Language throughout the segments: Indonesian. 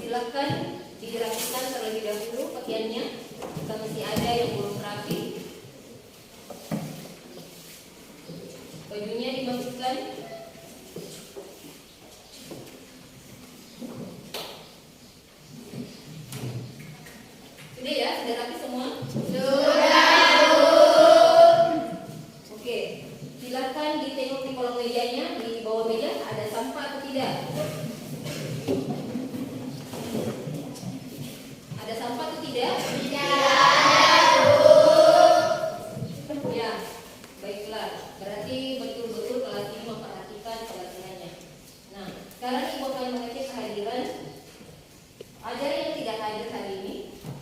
Silakan dirapikan terlebih dahulu pakaiannya jika masih ada yang belum rapi. Bajunya dimasukkan. Sudah ya? Sudah rapi semua? Sudah. Oke, silakan ditengok di kolong mejanya, di bawah meja ada sampah atau tidak? Ada sampah atau tidak? Tidak ada, Bu. Ya, baiklah. Berarti betul-betul kelas ini memperhatikan pelatihannya. Nah, sekarang Ibu akan mengecek kehadiran. Ada yang tidak hadir hari ini?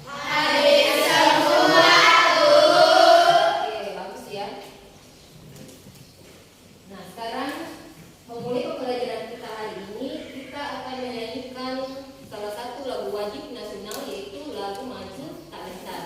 Hadir semua, Bu. Oke, bagus ya. Nah, sekarang memulai pembelajaran kita hari ini, kita akan menyanyikan salah satu lagu wajib nasional, yaitu lagu Maju Tak Lestari.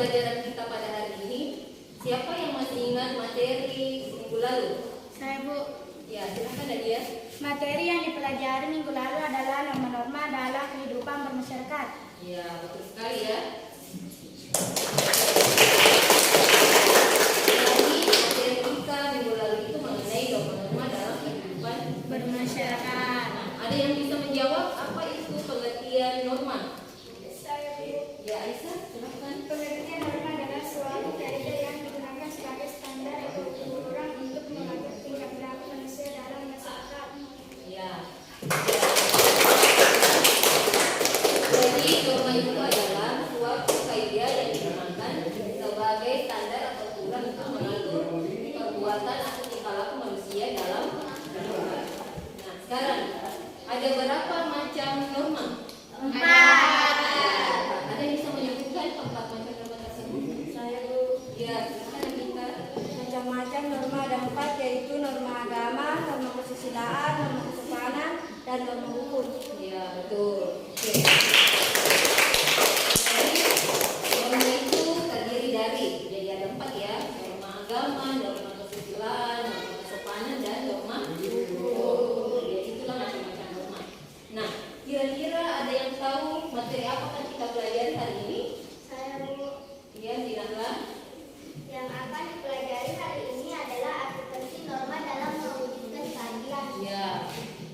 pembelajaran kita pada hari ini. Siapa yang masih ingat materi minggu lalu? Saya, Bu. Ya, silakan Nadia. Materi yang dipelajari minggu lalu adalah norma-norma dalam kehidupan bermasyarakat. Ya, betul sekali ya. Jadi, materi kita minggu lalu itu mengenai norma-norma dalam kehidupan Bermasyarakat. Ada yang bisa menjawab apa itu pengertian norma? Saya, Bu. Ya, Aisyah, silakan. Pengertian norma adalah suatu kaidah yang digunakan sebagai standar atau ukuran untuk mengatur tingkah laku manusia dalam masyarakat. Ya. Jadi norma itu adalah suatu kaidah yang digunakan sebagai standar atau ukuran untuk mengatur perbuatan atau tingkah laku manusia dalam kehidupan. Nah, sekarang ada berapa macam norma? 4. Ada yang bisa menyebutkan 4 macam norma tersebut? Saya, Bu. Ya, silakan kita. Macam-macam norma ada 4, yaitu norma agama, norma kesusilaan, norma kesopanan, dan norma hukum. Ya, betul. Oke. Jadi, norma itu terdiri dari, jadi ada 4 ya, norma agama, norma kesusilaan, norma kesopanan, dan norma hukum. Ya, itulah macam-macam norma. Nah, kira-kira ada yang tahu materi apa yang kita pelajari hari ini? Saya, Bu. Ya, silakan. Yang akan dipelajari hari ini adalah arti penting norma dalam mewujudkan keadilan. Ya,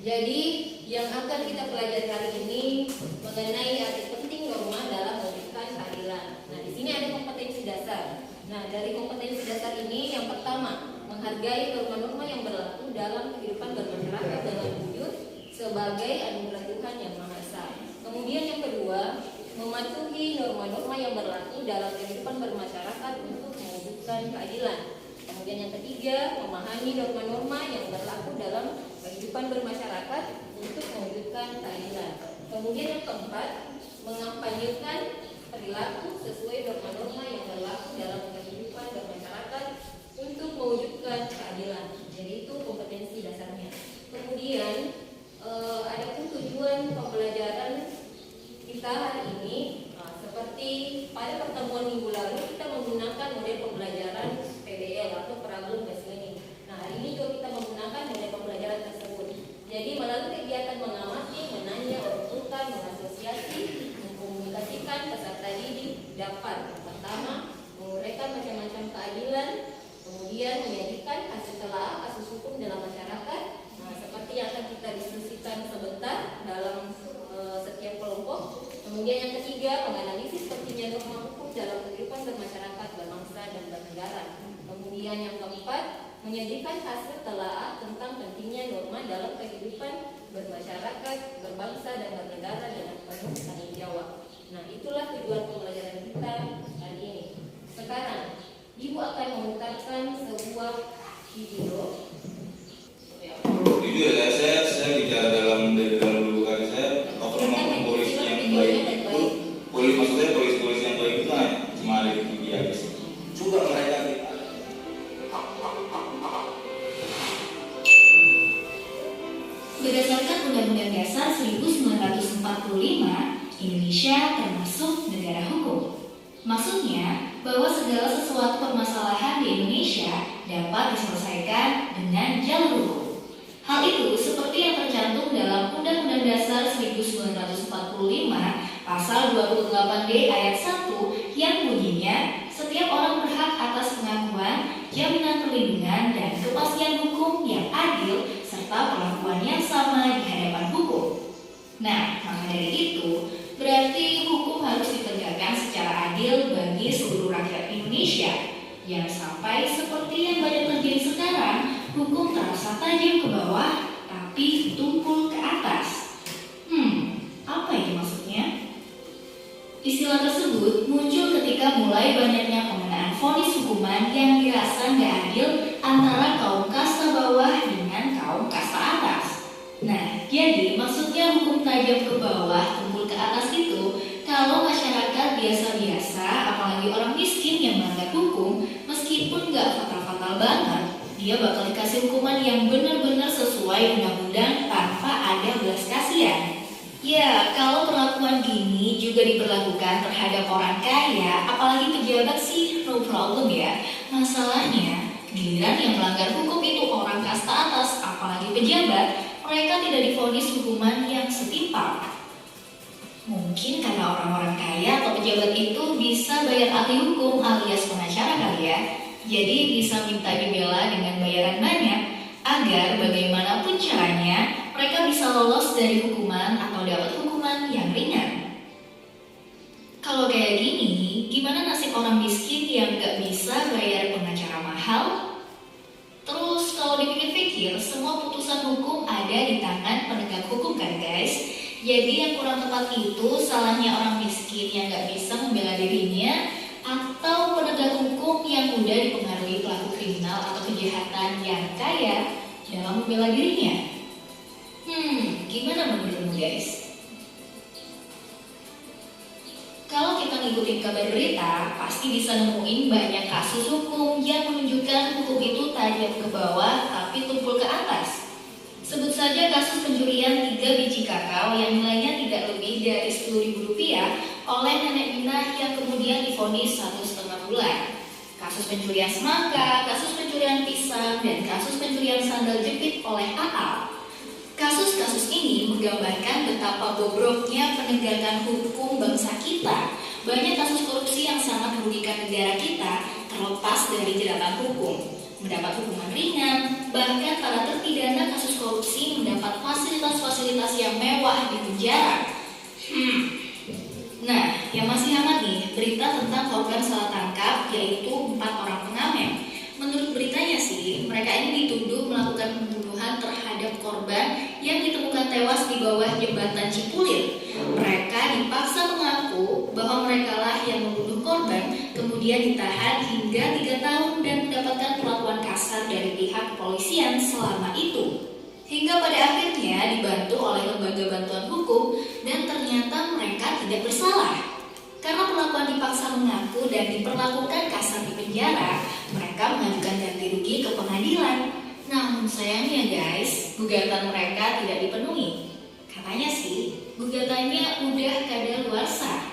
jadi yang akan kita pelajari hari ini mengenai arti penting norma dalam mewujudkan keadilan. Nah, di sini ada kompetensi dasar. Nah, dari kompetensi dasar ini yang pertama, menghargai norma-norma yang berlaku dalam kehidupan bermasyarakat dengan wujud sebagai anugerah Tuhan yang Maha Esa. Kemudian yang kedua, mematuhi norma-norma yang berlaku dalam kehidupan bermasyarakat untuk mewujudkan keadilan. Kemudian yang ketiga, memahami norma-norma yang berlaku dalam kehidupan bermasyarakat untuk mewujudkan keadilan. Kemudian yang keempat, mengampanyekan perilaku sesuai norma-norma yang berlaku dalam kehidupan bermasyarakat untuk mewujudkan keadilan. Jadi itu kompetensi dasarnya. Kemudian adapun tujuan pembelajaran kita hari ini, seperti pada pertemuan minggu lalu kita menggunakan model pembelajaran PBL atau problem based learning. Nah, hari ini juga kita menggunakan model pembelajaran tersebut. Jadi melalui kegiatan mengamati, menanya, mengumpulkan, mengasosiasi, mengkomunikasikan, peserta didik dapat pertama menguraikan macam-macam keadilan, kemudian menyajikan hasil telaah kasus hukum dalam masyarakat. Nah, seperti yang akan kita diskusikan sebentar dalam setiap kelompok. Kemudian yang ketiga, menganalisis pentingnya norma hukum dalam kehidupan bermasyarakat, berbangsa, dan bernegara. Kemudian yang keempat, menyajikan hasil telaah tentang pentingnya norma dalam kehidupan bermasyarakat, berbangsa, dan bernegara dengan penuh tanggung jawab. Nah, itulah tujuan pembelajaran kita hari ini. Sekarang, Ibu akan memutarkan sebuah video. Jujur ya, saya bicara dalam dulu kan saya oknum polisi yang baik itu, maksudnya polisi yang baik itu kan cuma ada di TV aja sih. Juga mereka kita. Berdasarkan Undang-Undang Dasar 1945, Indonesia termasuk negara hukum. Maksudnya bahwa segala sesuatu permasalahan di Indonesia dapat diselesaikan dengan jalur hukum. Hal itu seperti yang tercantum dalam Undang-Undang Dasar 1945 Pasal 28D ayat 1 yang bunyinya, setiap orang berhak atas pengakuan, jaminan perlindungan, dan kepastian hukum yang adil serta perlakuan yang sama di hadapan hukum. Nah, maka dari itu, berarti hukum harus ditegakkan secara adil bagi seluruh rakyat Indonesia. Yang sampai seperti yang banyak terjadi sekarang, hukum terasa tajam ke bawah, tapi tumpul ke atas. Apa ini maksudnya? Istilah tersebut muncul ketika mulai banyaknya pengenaan vonis hukuman yang dirasa nggak adil antara kaum kasta bawah dengan kaum kasta atas. Nah, jadi maksudnya hukum tajam ke bawah, tumpul ke atas itu kalau masyarakat biasa-biasa, apalagi orang miskin yang melanggar hukum, meskipun nggak fatal-fatal banget, dia bakal dikasih hukuman yang benar-benar sesuai undang-undang tanpa ada belas kasihan. Ya, kalau perlakuan gini juga diberlakukan terhadap orang kaya, apalagi pejabat sih, no problem ya. Masalahnya, giliran yang melanggar hukum itu orang kasta atas, apalagi pejabat, mereka tidak divonis hukuman yang setimpal. Mungkin karena orang-orang kaya atau pejabat itu bisa bayar ahli hukum alias pengacara kali ya. Jadi bisa minta dibela dengan bayaran banyak agar bagaimanapun caranya mereka bisa lolos dari hukuman atau dapat hukuman yang ringan. Kalau kayak gini, gimana nasib orang miskin yang gak bisa bayar pengacara mahal? Terus kalau dipikir-pikir, semua putusan hukum ada di tangan penegak hukum kan guys? Jadi yang kurang tepat itu salahnya orang miskin yang gak bisa membela dirinya atau penegak hukum yang mudah dipengaruhi pelaku kriminal atau kejahatan yang kaya dalam membela dirinya. Gimana menurutmu guys? Kalau kita ngikutin kabar berita, pasti bisa nemuin banyak kasus hukum yang menunjukkan hukum itu tajam ke bawah tapi tumpul ke atas. Sebut saja kasus pencurian 3 biji kakao yang nilainya tidak lebih dari Rp10.000 oleh nenek Minah yang kemudian divonis 1,5 bulan. Kasus pencurian semangka, kasus pencurian pisang, dan kasus pencurian sandal jepit oleh AA. Kasus-kasus ini menggambarkan betapa bobroknya penegakan hukum bangsa kita. Banyak kasus korupsi yang sangat merugikan negara kita terlepas dari jeratan hukum. Mendapat hukuman ringan, bahkan para terpidana kasus korupsi mendapat fasilitas-fasilitas yang mewah di penjara. Nah, yang masih hangat nih, berita tentang korban salah tangkap yaitu 4 orang pengamen. Menurut beritanya sih, mereka ini dituduh melakukan pembunuhan terhadap korban yang ditemukan tewas di bawah jembatan Cipulir. Mereka dipaksa mengaku bahwa merekalah yang membunuh korban, kemudian ditahan hingga 3 tahun dan mendapatkan perlakuan kasar dari pihak kepolisian selama itu. Hingga pada akhirnya dibantu oleh lembaga bantuan hukum dan ternyata mereka tidak bersalah. Karena perlakuan dipaksa mengaku dan diperlakukan kasar di penjara, mereka mengajukan ganti rugi ke pengadilan. Namun sayangnya guys, gugatan mereka tidak dipenuhi. Katanya sih, gugatannya udah kadaluarsa.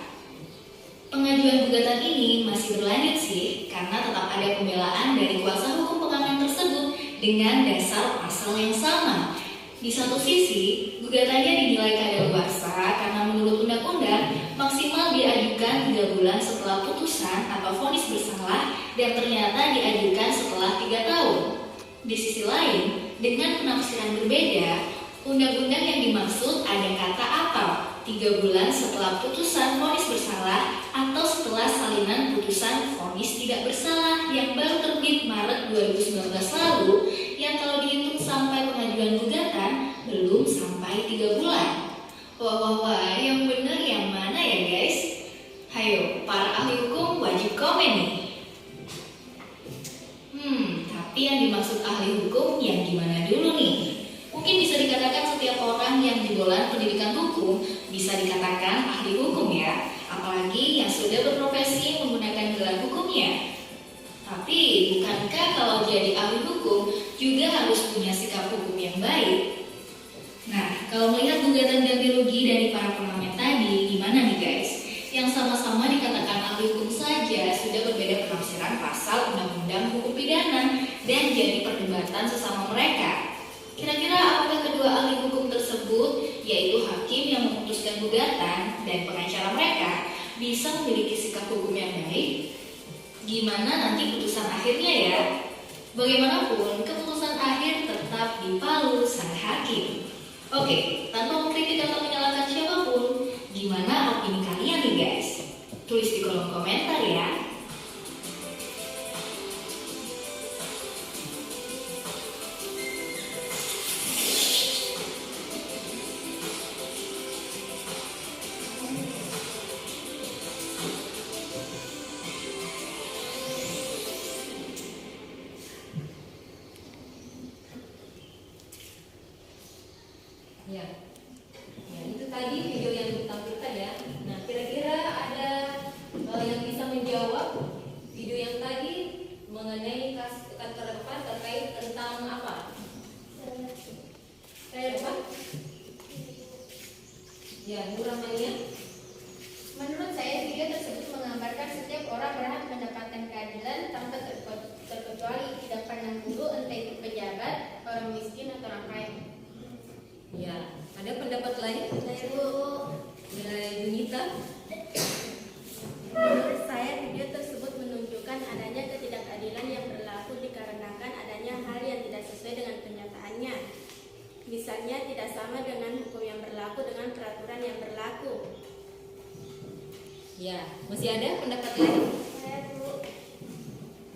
Pengajuan gugatan ini masih berlanjut sih, karena tetap ada pembelaan dari kuasa hukum pengamen tersebut dengan dasar pasal yang sama. Di satu sisi, gugatannya dinilai kadaluarsa karena menurut undang-undang maksimal diajukan 3 bulan setelah putusan atau vonis bersalah dan ternyata diajukan setelah 3 tahun. Di sisi lain, dengan penafsiran berbeda, undang-undang yang dimaksud ada kata atau 3 bulan setelah putusan vonis bersalah atau setelah salinan putusan vonis tidak bersalah yang baru terbit Maret 2019 lalu yang kalau dihitung sampai pengajuan gugatan belum sampai 3 bulan. Wah, yang bener yang mana ya guys? Hayo, para ahli hukum wajib komen nih. Tapi yang dimaksud ahli hukum yang gimana dulu nih? Mungkin bisa dikatakan setiap orang yang jebolan pendidikan hukum bisa dikatakan ahli hukum ya, apalagi yang sudah berprofesi menggunakan gelar hukumnya. Tapi bukankah kalau jadi ahli hukum juga harus punya sikap hukum yang baik? Nah, kalau melihat gugatan ganti rugi dari para pengamen tadi, gimana nih guys? Yang sama-sama dikatakan ahli hukum saja sudah berbeda penafsiran pasal undang-undang hukum pidana dan jadi perdebatan sesama mereka. Kira-kira apakah kedua ahli hukum tersebut, yaitu hakim yang memutuskan gugatan dan pengacara mereka, bisa memiliki sikap hukum yang baik? Gimana nanti putusan akhirnya ya? Bagaimanapun, keputusan akhir tetap di palu sang hakim. Oke, tanpa mengkritik atau menyalahkan siapapun, gimana opini kalian nih guys? Tulis di kolom komentar ya. Ya, itu tadi video yang ditampilkan ya. Nah, kira-kira ada yang bisa menjawab orang miskin atau orang kaya. Ya, ada pendapat lain? Saya Bu. Dari Junita? Menurut saya, video tersebut menunjukkan adanya ketidakadilan yang berlaku dikarenakan adanya hal yang tidak sesuai dengan kenyataannya. Misalnya, tidak sama dengan hukum yang berlaku dengan peraturan yang berlaku. Ya, masih ada pendapat lain? Saya Bu.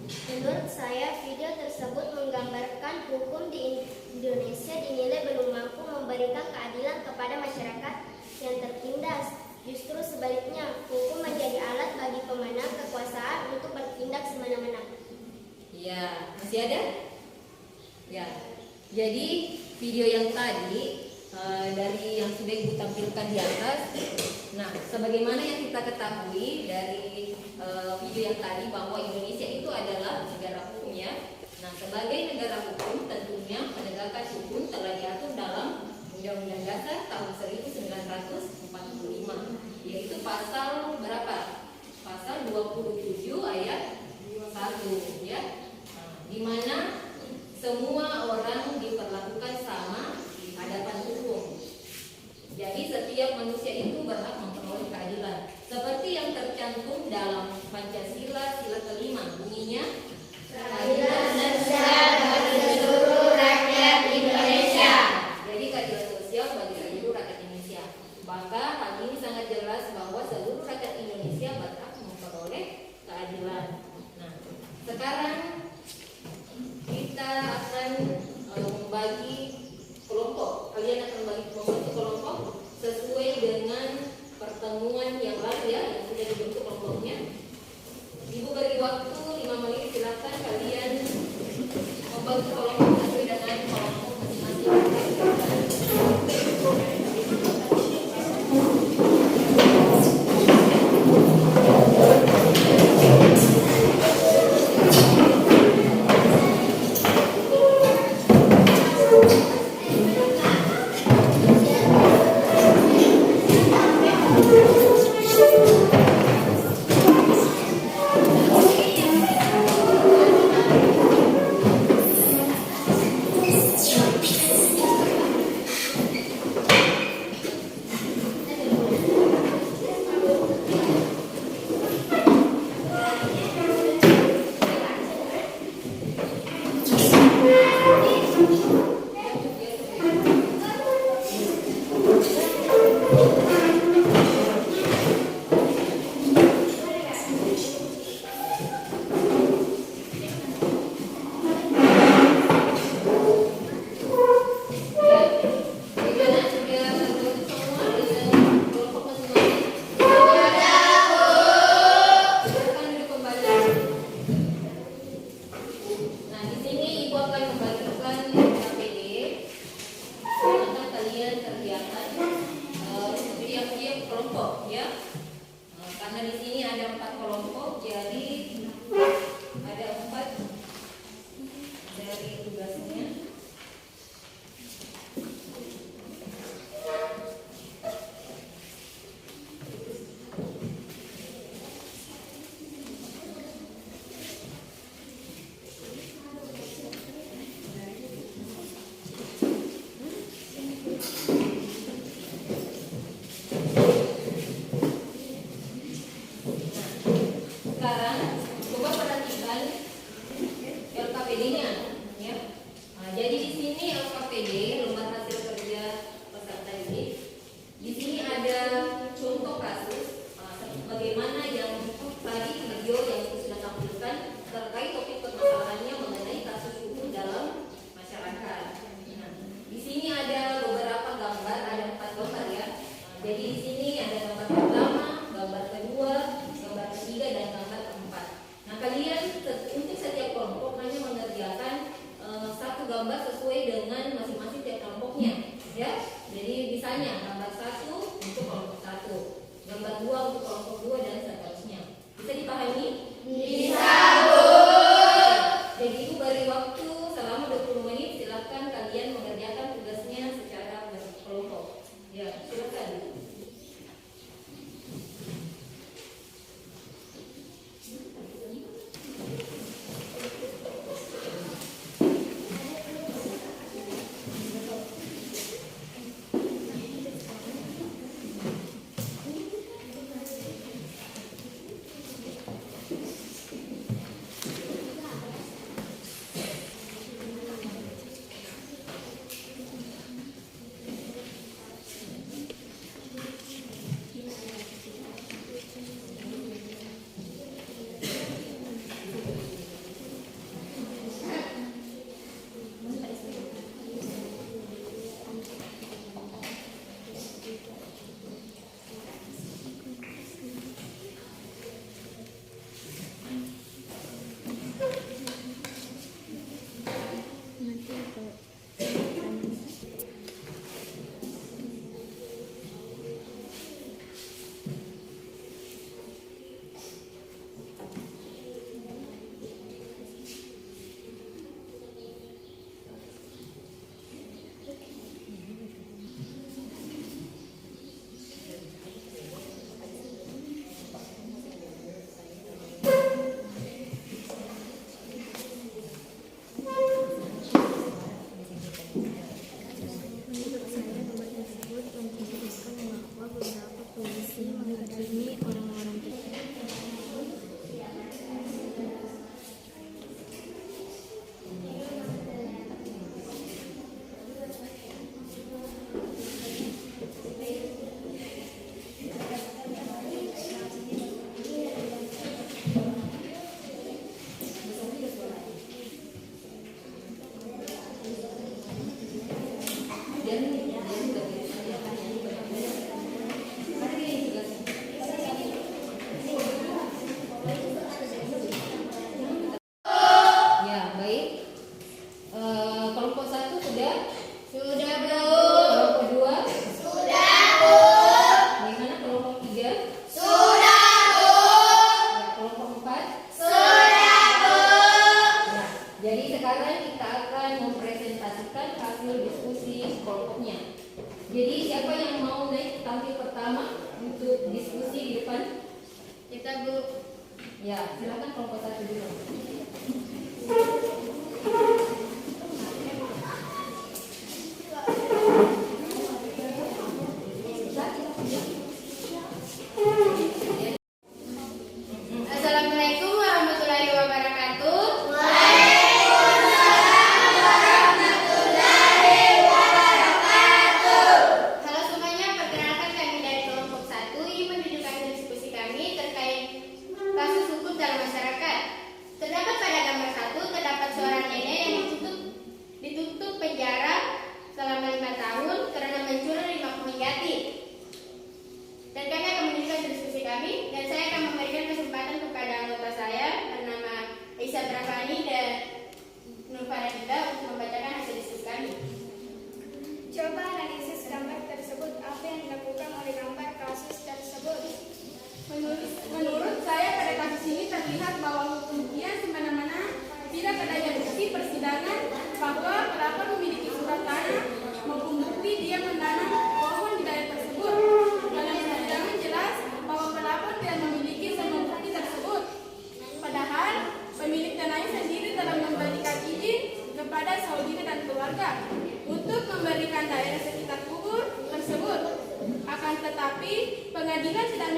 Menurut saya, video tersebut menggambarkan hukum di Indonesia dinilai belum mampu memberikan keadilan kepada masyarakat yang tertindas. Justru sebaliknya, hukum menjadi alat bagi pemenang kekuasaan untuk bertindak semena-mena. Ya, masih ada? Ya, jadi video yang tadi dari yang sudah Ibu tampilkan di atas. Nah, sebagaimana yang kita ketahui dari video yang tadi bahwa Indonesia itu adalah negara hukum ya. Nah, sebagai negara hukum tentunya penegakan hukum telah diatur dalam Undang-Undang Dasar tahun 1945, yaitu pasal berapa? Pasal 27 ayat 1 ya. Nah, di mana semua orang diperlakukan sama di hadapan hukum. Jadi setiap manusia itu berhak memperoleh keadilan. Seperti yang tercantum dalam Pancasila sila kelima, bunyinya keadilan sosial bagi seluruh rakyat Indonesia. Jadi keadilan sosial bagi seluruh rakyat Indonesia. Maka hal ini sangat jelas bahwa seluruh rakyat Indonesia berhak memperoleh keadilan. Nah, sekarang kita akan membagi kelompok. Kalian akan membentuk kelompok sesuai dengan pertemuan yang lalu ya, yang sudah dibentuk kelompoknya. Ibu beri waktu 5 menit, silakan kalian membentuk kelompok sesuai dengan kelompok masing-masing. hasil diskusi kelompoknya. Jadi siapa yang mau naik tampil pertama untuk diskusi di depan? Kita Bu. Ya, silakan kelompok 1 dulu. Assalamualaikum warahmatullahi wabarakatuh. Halo semuanya, perkenalkan kami dari kelompok 1 ingin menunjukkan diskusi kami terkait kasus hukum dalam masyarakat. Terdapat pada gambar 1 terdapat seorang nenek yang dituntut penjara selama 5 tahun karena mencuri 5 pohon jati. Dan kami akan menunjukkan diskusi kami dan saya akan memberikan kesempatan kepada anggota saya bernama Aisyah Brahmani dan Nur Farida untuk membacakan hasil diskusi kami. Coba analisis gambar tersebut. Apa yang dilakukan oleh gambar kasus tersebut? Menurut saya pada kasus ini terlihat bahwa pembuktian semena-mena tidak adanya bukti persidangan bahwa pelapor memiliki surat tanah maupun bukti dia menanam pohon di daerah tersebut. Dalam persidangan jelas bahwa pelapor tidak memiliki semua bukti tersebut. Padahal pemilik tanahnya sendiri telah memberikan izin kepada saudara dan keluarga untuk memberikan daerah sekitar kubur tersebut. Akan tetapi pengadilan tidak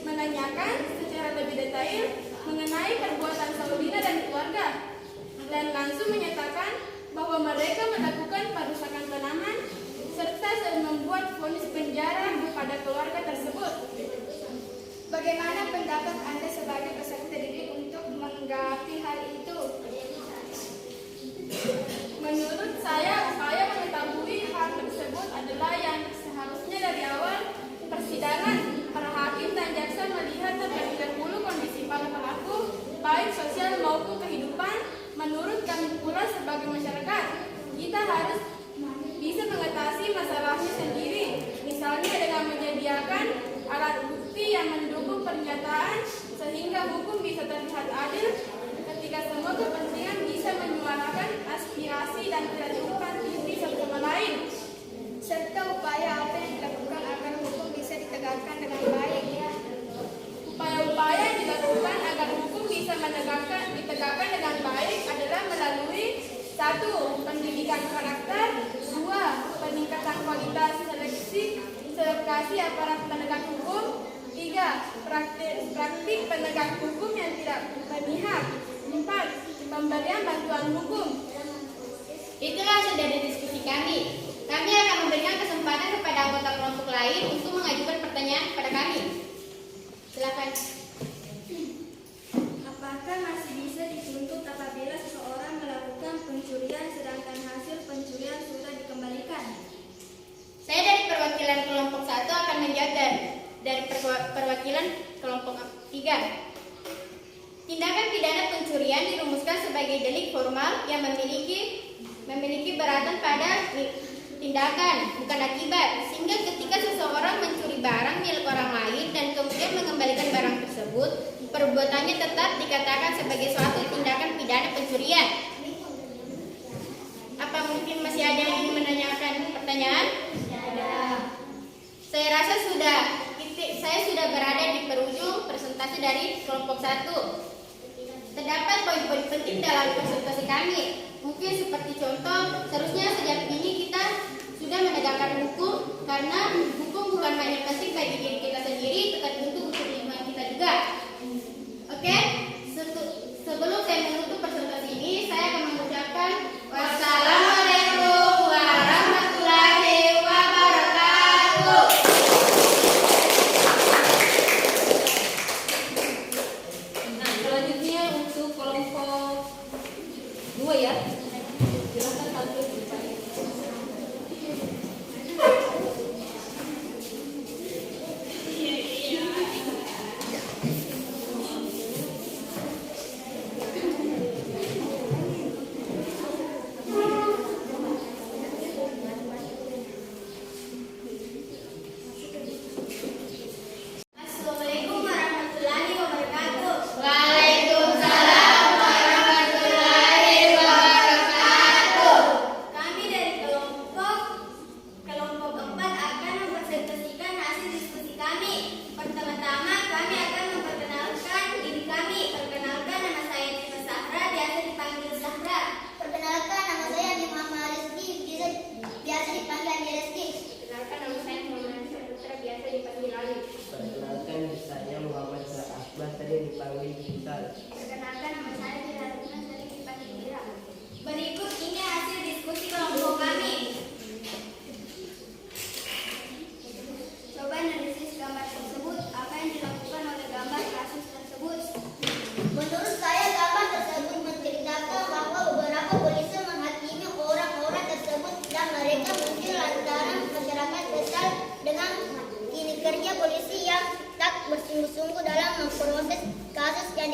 menanyakan secara lebih detail mengenai perbuatan saudara dan keluarga dan langsung menyatakan bahwa mereka melakukan perusakan tanaman serta membuat vonis penjara kepada keluarga tersebut. Bagaimana pendapat Anda sebagai peserta didik untuk menanggapi hal itu? Menurut saya, upaya mengetahui hal tersebut adalah yang seharusnya dari awal persidangan. Para hakim dan jaksa melihat terlebih dahulu kondisi para pelaku, baik sosial maupun kehidupan. Menurut kami pula sebagai masyarakat, kita harus bisa mengatasi masalahnya sendiri. Misalnya dengan menyediakan alat bukti yang mendukung pernyataan sehingga hukum bisa terlihat adil ketika semua kepentingan bisa menyuarakan aspirasi dan tidak diumpan diri satu sama lain. Serta upaya apa yang dilakukan agar hukum bisa ditegakkan dengan baik. Upaya-upaya yang dilakukan agar hukum bisa ditegakkan dengan baik adalah melalui 1. Pendidikan karakter, 2. Peningkatan kualitas seleksi aparat penegak hukum, 3. Praktik penegak hukum yang tidak berpihak, 4. Pemberian bantuan hukum. Itulah hasil dari diskusi kami. Kami akan memberikan kesempatan kepada anggota kelompok lain untuk mengajukan pertanyaan kepada kami. Silakan. Apakah masih bisa dituntut apabila seseorang melakukan pencurian sedangkan hasil pencurian sudah dikembalikan? Saya dari perwakilan kelompok 1 akan menjawab dari perwakilan kelompok 3. Tindakan pidana pencurian dirumuskan sebagai delik formal yang memiliki beratan pada tindakan, bukan akibat. Sehingga ketika seseorang mencuri barang milik orang lain dan kemudian mengembalikan barang tersebut, perbuatannya tetap dikatakan sebagai suatu tindakan pidana pencurian. Apa mungkin masih ada yang ingin menanyakan pertanyaan? Saya rasa saya sudah berada di perujung presentasi dari kelompok 1. Terdapat poin-poin penting dalam presentasi kami. Mungkin seperti contoh, seharusnya sejak ini kita sudah menegakkan hukum karena hukum bukan hanya penting bagi diri kita sendiri, tetapi untuk lingkungan kita juga. Oke? Sebelum saya menutup presentasi ini, saya akan mengucapkan wassalamualaikum warahmatullahi wabarakatuh. Nah, selanjutnya untuk kelompok 2 ya. Silakan tampil di depan. Assalamualaikum warahmatullahi wabarakatuh. Waalaikumsalam warahmatullahi wabarakatuh.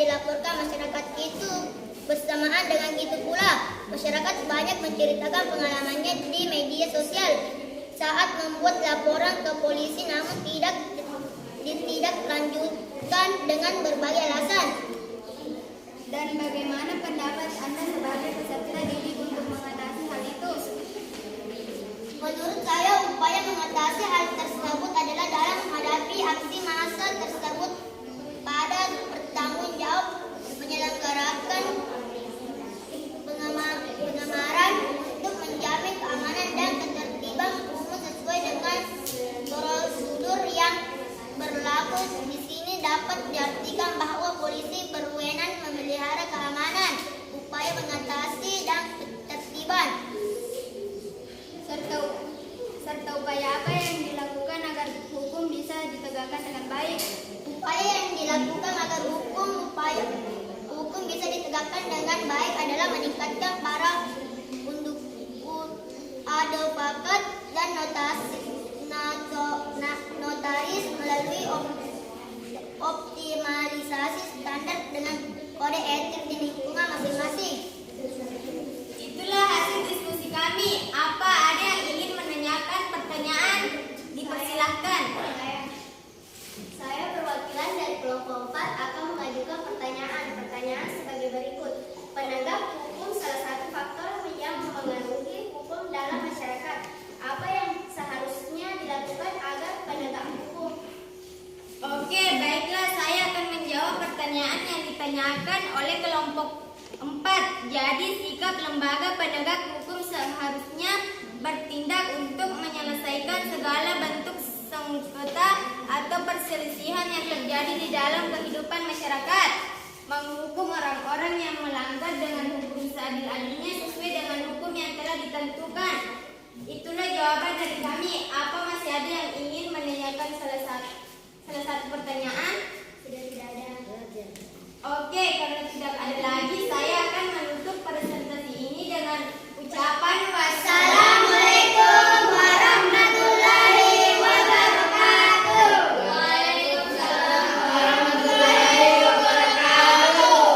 dilaporkan masyarakat itu. Bersamaan dengan itu pula, masyarakat banyak menceritakan pengalamannya di media sosial saat membuat laporan ke polisi namun tidak lanjutkan dengan berbagai alasan. Dan bagaimana pendapat Anda sebagai peserta didik untuk mengatasi hal itu? Menurut saya, upaya mengatasi hal tersebut adalah dalam menghadapi aksi massa tersebut pada bertanggung jawab menyelenggarakan pengamaran untuk menjamin keamanan dan ketertiban umum sesuai dengan prosedur yang berlaku. Di sini dapat diartikan bahwa polisi berwenang memelihara keamanan, upaya mengatasi dan ketertiban. Serta upaya apa yang dilakukan agar hukum bisa ditegakkan dengan baik? Upaya yang dilakukan agar hukum bisa ditegakkan dengan baik adalah meningkatkan para advokat dan notaris melalui optimalisasi standar dengan kode etik di lingkungan masing-masing. Itulah hasil diskusi kami. Apa ada yang ingin menanyakan pertanyaan? Dipersilahkan. Saya perwakilan dari kelompok 4 akan mengajukan pertanyaan sebagai berikut. Penegak hukum salah satu faktor yang mempengaruhi hukum dalam masyarakat. Apa yang seharusnya dilakukan agar penegak hukum? Oke, baiklah, saya akan menjawab pertanyaan yang ditanyakan oleh kelompok 4. Jadi, sikap lembaga penegak hukum seharusnya bertindak untuk menyelesaikan segala bentuk sengketa atau perselisihan yang terjadi di dalam kehidupan masyarakat, menghukum orang-orang yang melanggar dengan hukum seadil-adilnya sesuai dengan hukum yang telah ditentukan. Itulah jawaban dari kami. Apa masih ada yang ingin menanyakan salah satu pertanyaan? Sudah tidak ada. Oke, karena tidak ada lagi, saya akan menutup presentasi ini dengan ucapan wassalamualaikum warahmatullahi wabarakatuh. Waalaikumsalam warahmatullahi wabarakatuh.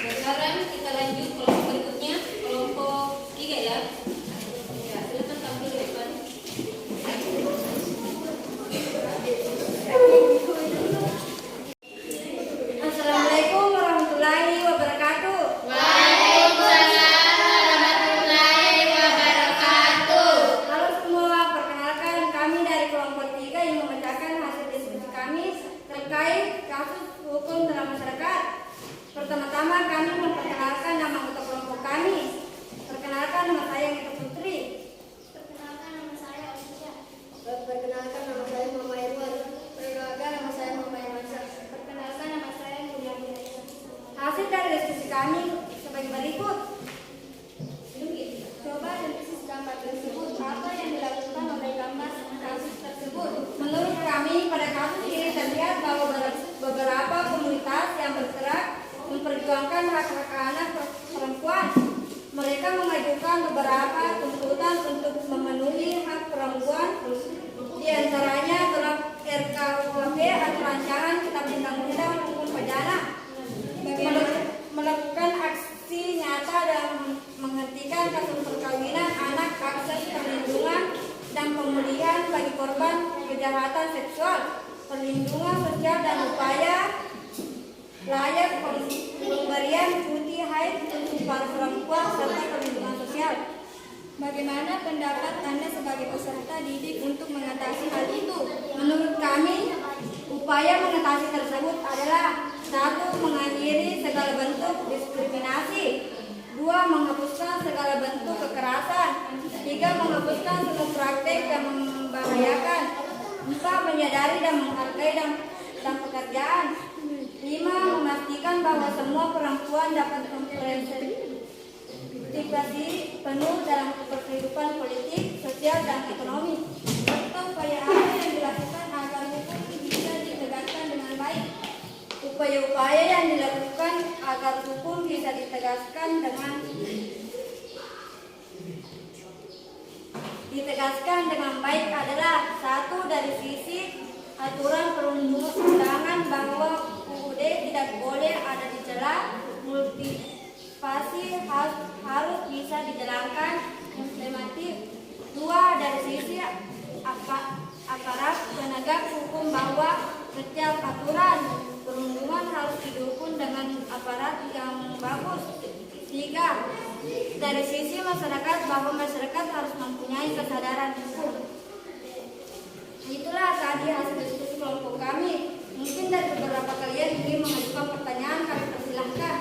Sekarang kita lanjut kelompok berikutnya, kelompok 3 ya. Ya, silakan tampil di depan. Assalamualaikum warahmatullahi wabarakatuh. Waalaikumsalam warahmatullahi wabarakatuh. Halo semua, perkenalkan kami dari kelompok 3 yang membacakan hasil diskusi kami terkait kasus hukum dalam masyarakat. Pertama-tama kami memperkenalkan nama anggota kelompok kami. Perkenalkan, nama saya Gita Putri. Perkenalkan, nama saya Alicia. Perkenalkan, nama saya Mama Irwan. Perkenalkan, nama saya Mama Irwansyah. Perkenalkan, nama saya Mulia Mirza. Hasil dari diskusi kami sebagai berikut. Coba analisis gambar tersebut. Apa yang dilakukan oleh gambar kasus tersebut? Menurut kami, pada kasus ini terlihat bahwa beberapa komunitas yang bergerak memperjuangkan hak-hak anak perempuan. Mereka mengajukan beberapa tuntutan untuk memenuhi hak perempuan, di antaranya dalam RKUHP atau rancangan Kitab Undang-Undang Hukum Pidana, melakukan aksi nyata dalam menghentikan kasus perkawinan anak, akses perlindungan dan pemulihan bagi korban kejahatan seksual, perlindungan sosial dan upaya layak pemberian cuti haid untuk para perempuan serta perlindungan sosial. Bagaimana pendapat Anda sebagai peserta didik untuk mengatasi hal itu? Menurut kami, upaya mengatasi tersebut adalah: 1. Mengakhiri segala bentuk diskriminasi, 2. Menghapuskan segala bentuk kekerasan, 3. Menghapuskan semua praktek yang membahayakan, 4. Menyadari dan menghargai dan pekerjaan, 5. Memastikan bahwa semua perempuan dapat berpartisipasi penuh dalam kehidupan politik, sosial, dan ekonomi. Serta upaya apa yang dilakukan agar hukum bisa ditegakkan dengan baik? Upaya-upaya yang dilakukan agar hukum bisa ditegaskan dengan baik adalah: 1. Dari sisi aturan perundang-undangan bahwa UUD tidak boleh ada di celah multivasi harus bisa dijalankan sistematif. 2. Dari sisi aparat penegak hukum bahwa setiap aturan perundungan harus didukung dengan aparat yang bagus. 3. Dari sisi masyarakat bahwa masyarakat harus mempunyai kesadaran hukum. Itulah tadi hasil diskusi kelompok kami. Mungkin dari beberapa kalian ingin mengajukan pertanyaan, kami persilahkan.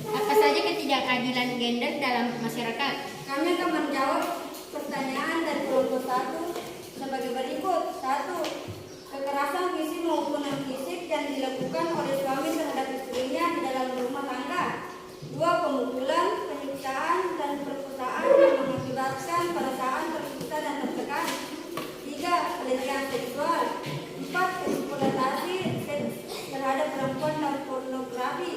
Apa saja ketidakadilan gender dalam masyarakat? Kami akan menjawab pertanyaan dari kelompok 1 sebagai berikut. 1. Kekerasan fisik maupun non-fisik yang dilakukan oleh suami terhadap istrinya di dalam rumah tangga. 2. Pemukulan, penyiksaan, dan perkosaan yang mengakibatkan perasaan tersiksa dan tertekan. 3. Pelecehan seksual. 4. Eksploitasi seks terhadap perempuan dan pornografi.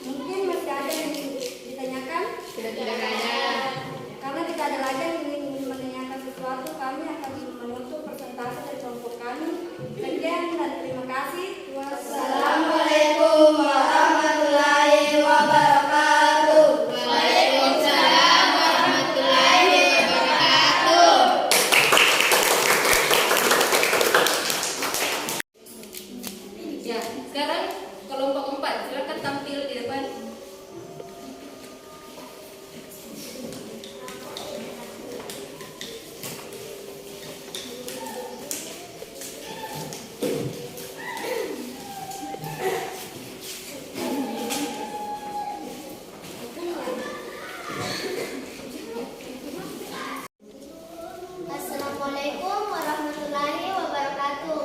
Mungkin masih ada yang ditanyakan? Tidak ada. Karena tidak ada lagi yang ingin menanyakan sesuatu, kami akan menutup presentasi dari kelompok kami. Sekian dan terima kasih. Wassalamualaikum warahmatullahi wabarakatuh. Waalaikumsalam warahmatullahi wabarakatuh. Ya, sekarang kelompok 4 silakan tampil di depan. Assalamualaikum warahmatullahi wabarakatuh.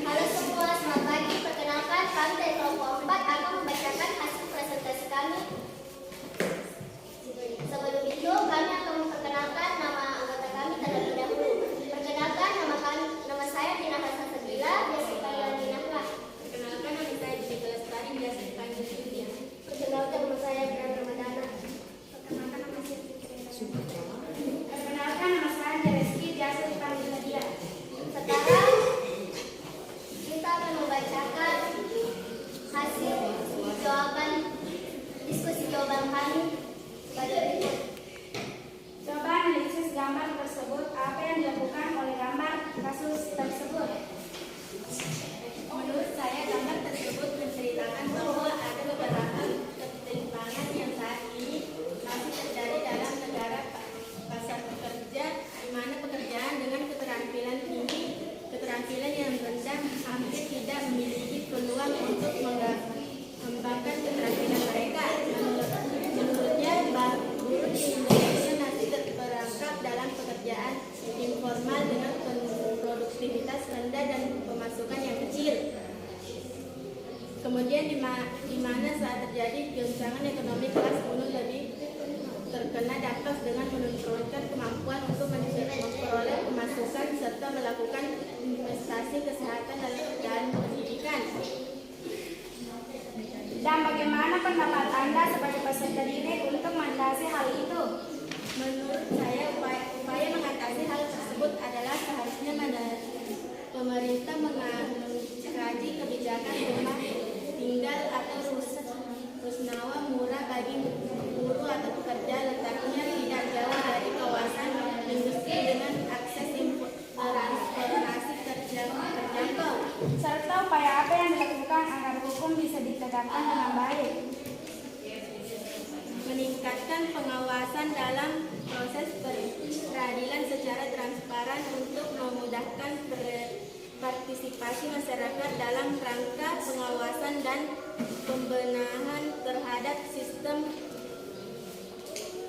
Halo semua, selamat pagi. Perkenalkan, kami dari kelompok 4 akan membacakan hasil presentasi kami. Sebelum itu, kami akan memperkenalkan nama anggota kami terlebih dahulu. Perkenalkan, nama saya Dina Hasan Sabila, biasa dipanggil Dina. Perkenalkan, nama saya Judika Lestari, biasa dipanggil Julia. Perkenalkan, nama saya Gran Ramadana. Perkenalkan, nama saya Perkenalkan, nama saya Reski, biasa dipanggil Nadia. Sekarang kita akan membacakan hasil diskusi jawaban kami sebagai berikut. Coba analisis gambar tersebut. Apa yang dilakukan oleh gambar kasus tersebut? Menurut saya, gambar tersebut menceritakan bahwa ada beberapa ketimpangan yang saat ini masih terjadi dalam negara pasar pekerja, di mana pekerjaan dengan keterampilan tinggi, keterampilan yang rendah hampir tidak memiliki peluang untuk mengembangkan keterampilan mereka. Menurutnya, buruh di Indonesia masih terperangkap dalam pekerjaan informal dengan produktivitas rendah dan pemasukan yang kecil. Kemudian di mana saat terjadi goncangan ekonomi, kelas buruh lebih terkena dampak dengan menurunkan kemampuan untuk memperoleh pemasukan serta melakukan investasi kesehatan dan pendidikan. Dan bagaimana pendapat Anda sebagai peserta didik untuk mengatasi hal itu? Menurut saya, upaya mengatasi hal tersebut adalah seharusnya pemerintah mengkaji kebijakan rumah tinggal atau rusunawa murah bagi buruh atau pekerja, letaknya tidak jauh dari kawasan industri dengan akses transportasi terjangkau. Serta upaya apa yang dilakukan agar hukum bisa ditegakkan dengan baik? Meningkatkan pengawasan dalam proses peradilan secara transparan untuk memudahkan partisipasi masyarakat dalam rangka pengawasan dan pembenahan terhadap sistem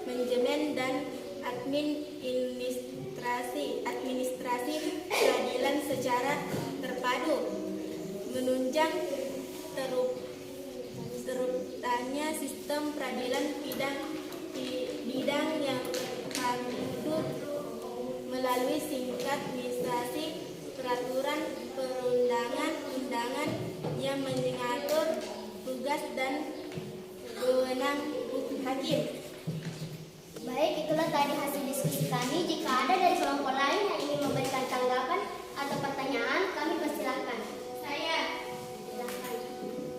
manajemen dan administrasi peradilan secara terpadu, menunjang teruptanya sistem peradilan bidang yang patut melalui singkat administrasi peraturan perundangan-undangan yang mengatur tugas dan kami. Jika ada dari kelompok lain yang ingin memberikan tanggapan atau pertanyaan, kami persilahkan.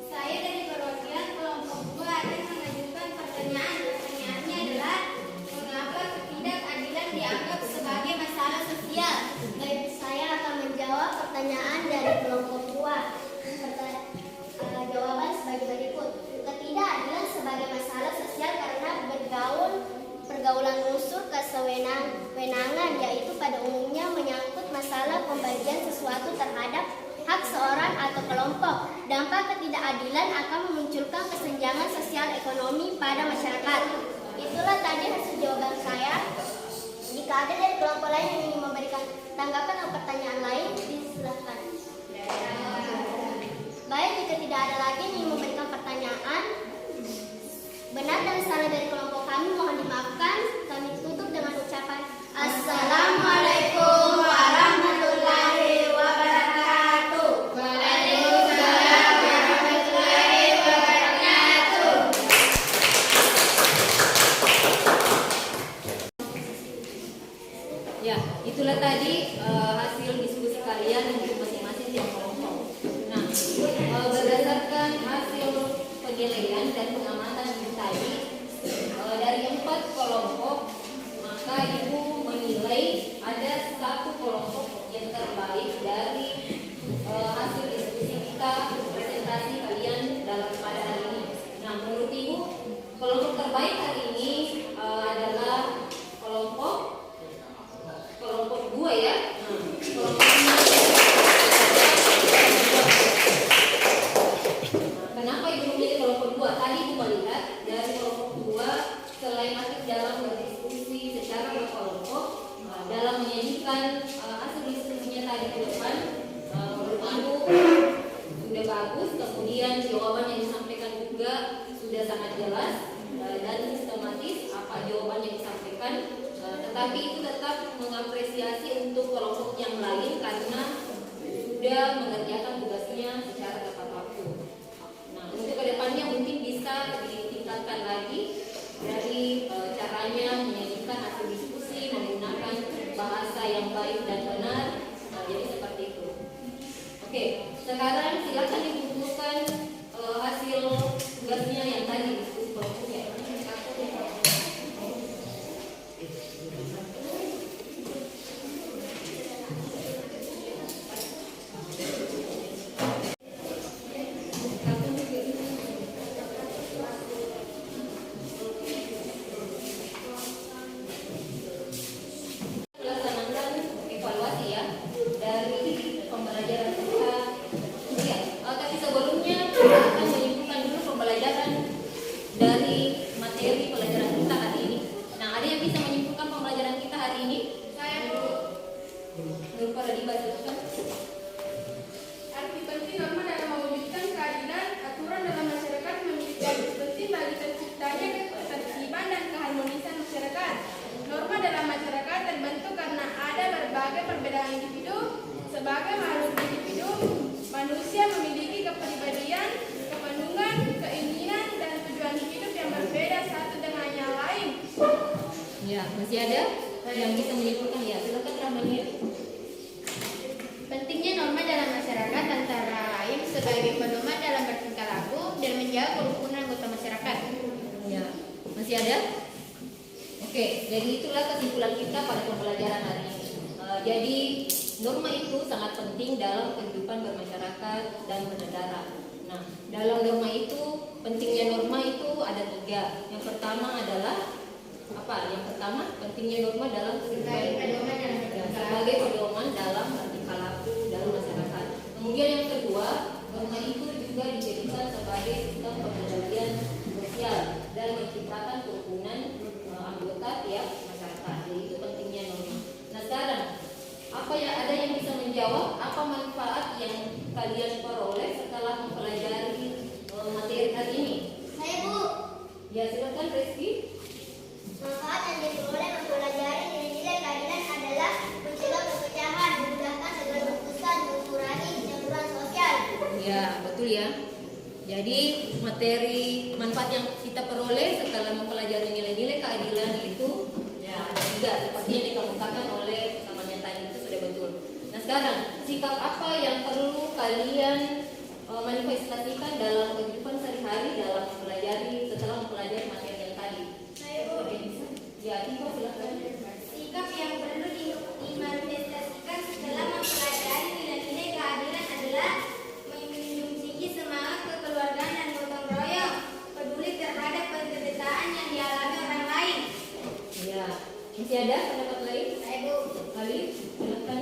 Saya dari perwakilan kelompok 2 akan mengajukan pertanyaan. Pertanyaannya adalah mengapa ketidakadilan dianggap sebagai masalah sosial? Baik, saya akan menjawab pertanyaan dari kelompok 2. Jawaban sebagai berikut. Ketidakadilan sebagai masalah sosial karena pergaulan unsur kesewenang-wenangan, yaitu pada umumnya menyangkut masalah pembagian sesuatu terhadap hak seorang atau kelompok. Dampak ketidakadilan akan memunculkan kesenjangan sosial ekonomi pada masyarakat. Itulah tadi hasil jawaban saya. Jika ada dari kelompok lain yang ingin memberikan tanggapan atau pertanyaan lain, disilahkan. Baik, jika tidak ada lagi yang ingin memberikan pertanyaan, benar dan salah dari kelompok kami mohon dimaafkan. Kami tutup dengan ucapan Assalamualaikum warahmatullahi wabarakatuh. Waalaikumsalam warahmatullahi wabarakatuh. Ya, itulah tadi hasil diskusi kalian untuk masing-masing tiap kelompok. Nah, berdasarkan hasil penilaian dan pengamatan tadi dari 4 kelompok, maka Ibu menilai ada 1 kelompok yang terbaik dari hasil diskusi kita, presentasi kalian dalam pada hari ini. Nah, menurut Ibu, kelompok terbaik hari ini adalah kelompok 2 ya. Kelompok 2. Kenapa Ibu memilih kelompok 2? Tadi Ibu melihat dari kelompok 2 selain aktif dalam berdiskusi secara berkelompok, dalam menyajikan hasil diskusinya tadi ke depan, menurut Ibu sudah bagus. Kemudian jawaban yang disampaikan juga sudah sangat jelas dan sistematis apa jawaban yang disampaikan. Tetapi itu tetap mengapresiasi untuk kelompok yang lain karena sudah mengerjakan tugasnya secara tepat waktu. Nah, untuk kedepannya mungkin bisa ditingkatkan lagi dari caranya menyajikan hasil diskusi menggunakan bahasa yang baik dan benar. Nah, jadi seperti itu. Oke, sekarang silakan dikumpulkan hasil tugasnya yang tadi diskusi kelompoknya. Melaksanakan evaluasi ya dari pembelajaran kita. Ya, tapi sebelumnya kita akan menyimpulkan dulu pembelajaran dari materi pelajaran kita hari ini. Nah, ada yang bisa menyimpulkan pembelajaran kita hari ini? Saya Bu. Nur Paradiba, silakan. Arti penting norma dalam mewujudkan keadilan, aturan dalam masyarakat memiliki arti penting bagi terciptanya ketertiban dan keharmonisan masyarakat. Norma dalam masyarakat terbentuk karena ada berbagai perbedaan individu. Sebagai makhluk individu, manusia memiliki kepribadian, kepenuhan, keinginan, dan tujuan hidup yang berbeda satu dengan yang lain. Ya, masih ada yang bisa menyimpulkan ya? Silakan Rahmania. Pentingnya norma dalam masyarakat antara lain sebagai pedoman dalam bertingkah laku dan menjaga kerukunan anggota masyarakat. Ya, masih ada? Oke, jadi itulah kesimpulan kita pada pembelajaran hari ini. Jadi norma itu sangat penting dalam kehidupan bermasyarakat dan bernegara. Nah, dalam norma itu, pentingnya norma itu ada 3. Yang pertama adalah apa? Yang pertama, pentingnya norma dalam kehidupan sebagai pedoman dalam bertingkah laku dalam masyarakat. Kemudian yang kedua, norma itu juga dijadikan sebagai sistem pengendalian sosial dan menciptakan kerukunan anggota tiap masyarakat. Jadi itu pentingnya norma. Nah, sekarang apa ya, ada yang bisa menjawab apa manfaat yang kalian peroleh setelah mempelajari materi hari ini? Saya Bu. Ya, silakan Rizky. Manfaat yang diperoleh mempelajari nilai-nilai keadilan adalah mencegah perpecahan, memudahkan segala urusan, mengurangi kecemburuan sosial. Ya, betul ya. Jadi manfaat yang kita peroleh setelah mempelajari nilai-nilai keadilan itu ya, 3 seperti yang dikemukakan oleh temannya tadi, itu sudah betul. Nah sekarang sikap apa yang perlu kalian manifestasikan dalam kehidupan sehari-hari dalam mempelajari setelah mempelajari materi yang tadi? Ya, Tiko silakan. Sikap yang perlu dimanifestasikan setelah mempelajari nilai-nilai keadilan adalah menjunjung tinggi semangat kekeluargaan dan gotong royong, peduli terhadap penderitaan yang dialami orang lain. Ya, masih ada pendapat lain? Saya Bu. Kali, silakan.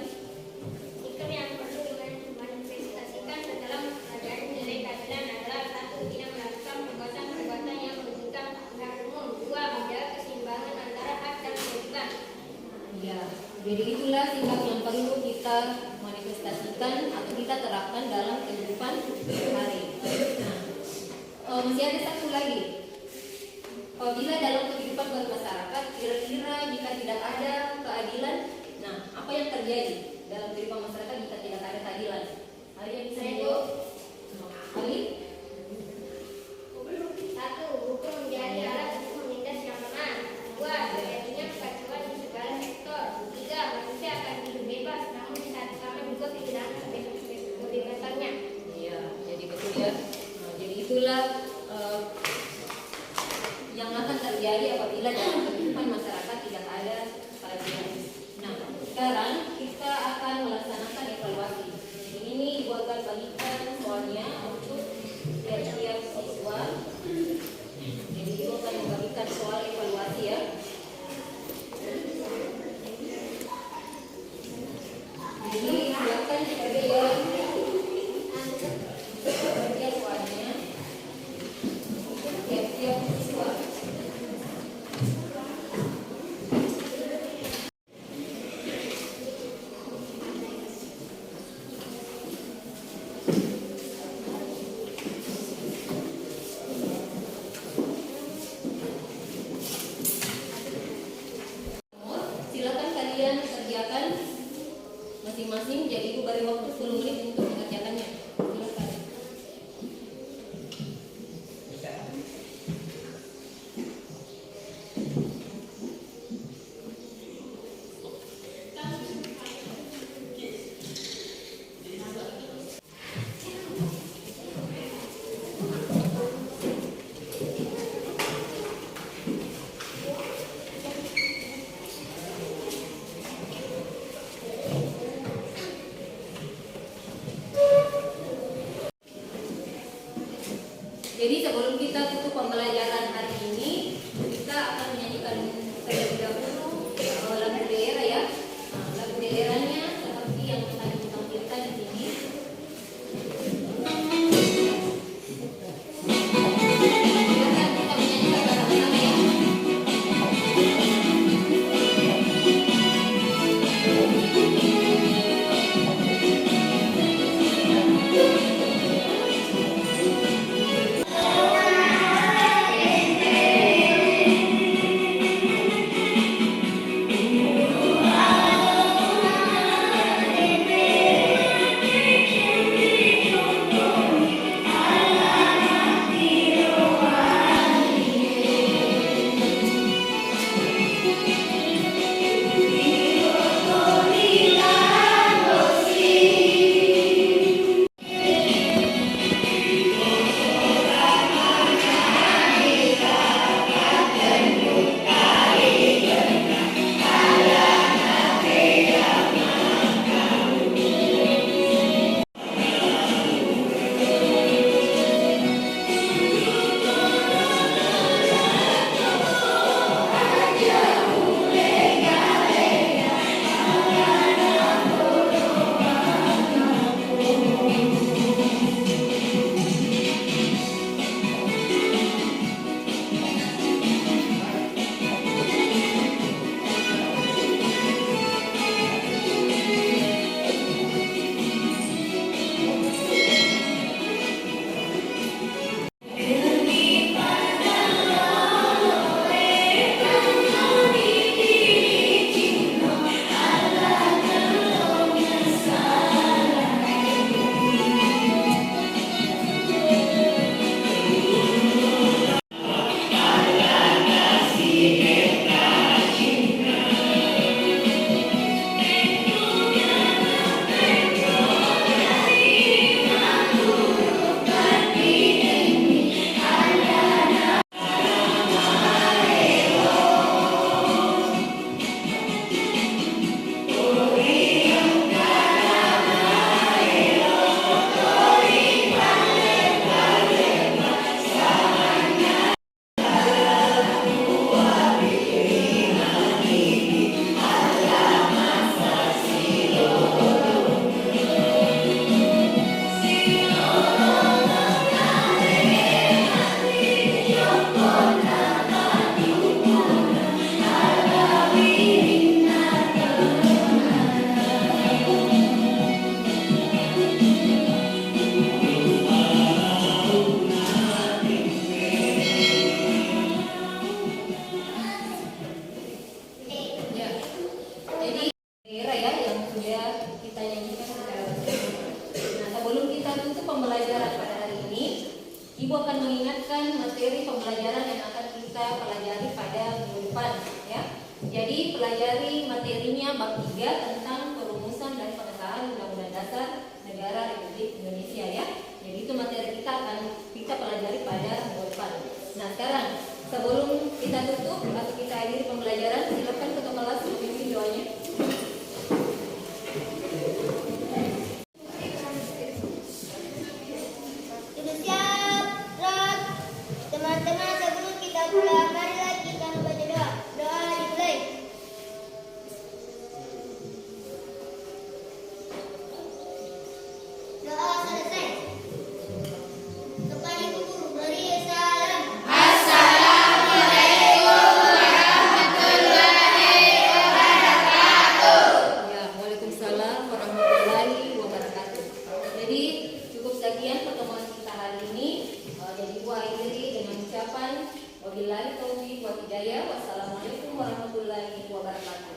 Sikap yang perlu dimanifestasikan setelah mempelajari nilai keadilan adalah 1. Tidak melakukan perbuatan-perbuatan yang merugikan kepentingan umum. 2. Menjaga keseimbangan antara hak dan kewajiban. Ya, jadi itulah sikap yang perlu kita manifestasikan atau kita terapkan dalam kehidupan sehari-hari. Nah, masih ada satu lagi. Bila dalam kehidupan bermasyarakat, kira-kira jika tidak ada keadilan, nah apa yang terjadi dalam kehidupan masyarakat jika tidak ada keadilan? Hari yang bisa jawab? Ali? 1. Hukum menjadi alat untuk menindas yang lemah. 2. Terjadinya kekacauan di segala sektor. 3. Manusia akan hidup bebas, namun di saat sama juga kehilangan kebebasannya. Iya, jadi betul ya. Nah, jadi itulah yang akan terjadi apabila dalam kehidupan masyarakat tidak ada keadilan. Nah, sekarang kita akan melaksanakan evaluasi. Jadi ini Ibu akan bagikan soalnya untuk tiap-tiap siswa. Jadi Ibu akan membagikan soal evaluasi ya. Jadi silakan dikerjakan tiap soalnya untuk tiap-tiap siswa. Silakan kalian kerjakan masing-masing. Jadi Ibu beri waktu 10 menit untuk mengerjakannya. Silakan. depan ya. Jadi pelajari materinya bab 3 tentang perumusan dan pengesahan Undang-Undang Dasar Negara Republik Indonesia ya. Jadi itu materi kita akan kita pelajari pada minggu depan. Nah sekarang sebelum kita tutup atau kita akhiri pembelajaran, silakan ketua kelas memimpin doanya. Sudah siap, Rod? Teman-teman, sebelum kita pulang, marilah kita membaca doa. Doa dimulai. Doa selesai. Kepada ibu guru, beri salam. Ya, Waalaikumsalam warahmatullahi wabarakatuh. Jadi cukup sekian pertemuan kita hari ini. Jadi gua akhiri dengan ucapan wabillahi taufiq wal hidayah. Wassalamualaikum warahmatullahi wabarakatuh.